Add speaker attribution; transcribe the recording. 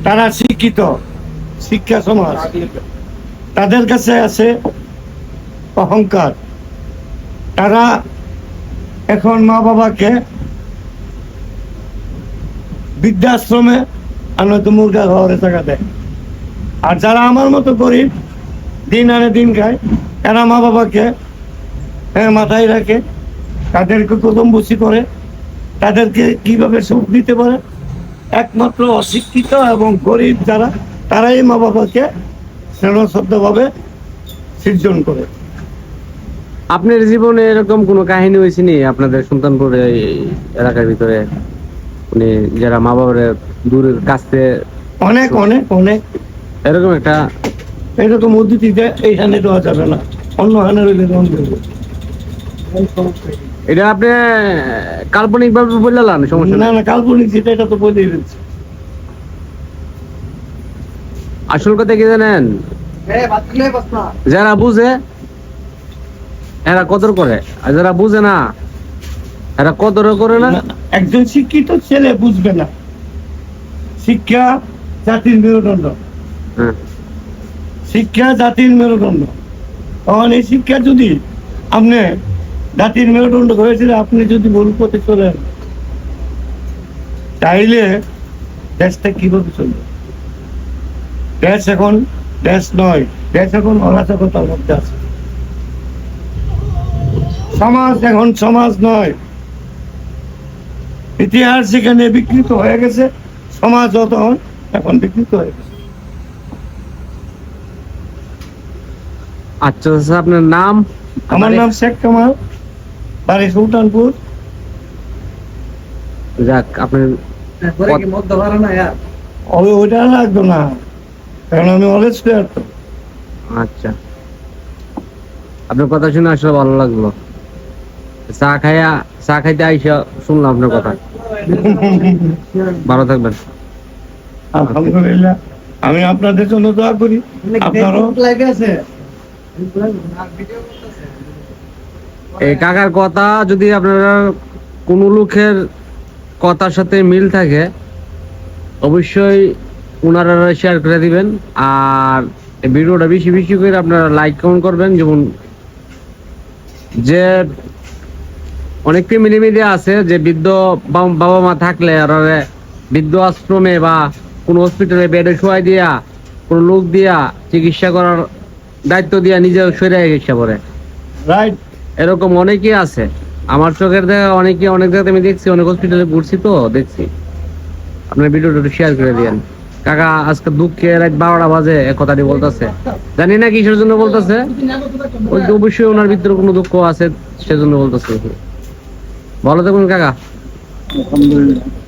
Speaker 1: তারা শিক্ষিত, শিক্ষা সমাজ, তাদের কাছে আছে অহংকার। তারা এখন মা বাবাকে বৃদ্ধাশ্রমে আর নয়তো মুরগা ঘরে টাকা দেয়। আর যারা আমার মতো গরিব, দিন আনে দিন খায়, এরা মা বাবাকে মাথায় রাখে, তাদেরকে কদমবুসি করে, তাদেরকে কিভাবে সুখ দিতে পারে। একমাত্র অশিক্ষিত এবং গরিব যারা, তারাই মা বাবাকে স্নেহশ্রদ্ধভাবে সৃজন করে।
Speaker 2: আপনার জীবনে এরকম কোনো কাহিনী হয়েছে নি আপনাদের সুলতানপুরে এলাকার ভিতরে, মানে যারা মা বাবার দূরের কাছে?
Speaker 1: অনেক অনেক অনেক
Speaker 2: এরকম একটা
Speaker 1: এরকম উদ্ধৃতিতে এইখানে দেওয়া যাবে না, অন্য হানে রইলে
Speaker 2: এটা আপনি কাল্পনিক ভাবে বললেন, সমস্যা
Speaker 1: না
Speaker 2: না।
Speaker 1: না, কাল্পনিক যেটা এটা তো বলেই দিচ্ছি।
Speaker 2: আসল কথা কি জানেন, যারা বুঝে এরা কদর করে, আর যারা বুঝে না এরা কদর করে না।
Speaker 1: একজন শিক্ষিত ছেলে বুঝবে না শিক্ষা জাতির মেরুদণ্ড,
Speaker 2: হ্যাঁ।
Speaker 1: শিক্ষা জাতির মেরুদণ্ড। তখন এই শিক্ষা যদি আপনি জাতির মেরুদণ্ড হয়েছিল, আপনি যদি ভুল পথে চলেন, তাইলে দেশটা কিভাবে চলবে? দেশ এখন দেশ নয়, দেশ এখন অরাজকতার মধ্যে আছে। সমাজ এখন সমাজ নয়, ইতিহাস সেখানে বিকৃত হয়ে গেছে, সমাজ তখন এখন বিকৃত হয়ে গেছে।
Speaker 2: আচ্ছা আচ্ছা, আপনার নাম?
Speaker 1: আমার নাম শেখ কামাল, বাড়ি সুলতানপুর।
Speaker 2: যাক, আপনার
Speaker 1: ওইটা লাগতো না, কারণ আমি অলওয়েজ প্লেয়ার তো।
Speaker 2: আচ্ছা, আপনার কথা শুনে আসলে ভালো লাগলো। চা খাইতে আইসা শুনলাম আপনার কথা। ভালো থাকবেন।
Speaker 1: আলহামদুলিল্লাহ, আমি আপনাদের জন্য দোয়া করি। আপনারও
Speaker 2: এই কাকার কথা যদি আপনারা কোনো লোকের কথার সাথে মিল থাকে, অবশ্যই ওনারা শেয়ার করে দিবেন। আর এই ভিডিওটা বেশি বেশি করে আপনারা লাইক কমেন্ট করবেন। যেমন যে অনেক ফ্যামিলি মিডিয়া আছে যে বৃদ্ধ বাবা মা থাকলে আর বৃদ্ধ আশ্রমে বা কোনো হসপিটালে বেডে শোয়াই দিয়া কোনো লোক দিয়া চিকিৎসা করার দায়িত্ব দিয়া নিজে শরীরে চিকিৎসা করে,
Speaker 1: রাইট।
Speaker 2: এরকম অনেকেই আছে। আমার চোখের দেখা অনেক জায়গাতে আমি দেখছি, অনেক হসপিটালে ঘুরছি তো দেখছি। আপনার ভিডিওটা একটু শেয়ার করে দিয়েন। কাকা আজকে দুঃখে রাত 12টা বাজে এক কথাটি বলতেছে, জানি না কিসের জন্য বলতেছে। ওই তো অবশ্যই ওনার ভিতরে কোনো দুঃখ আছে, সেজন্য বলতেছে। ভালো থাকুন কাকা।
Speaker 1: আলহামদুলিল্লাহ।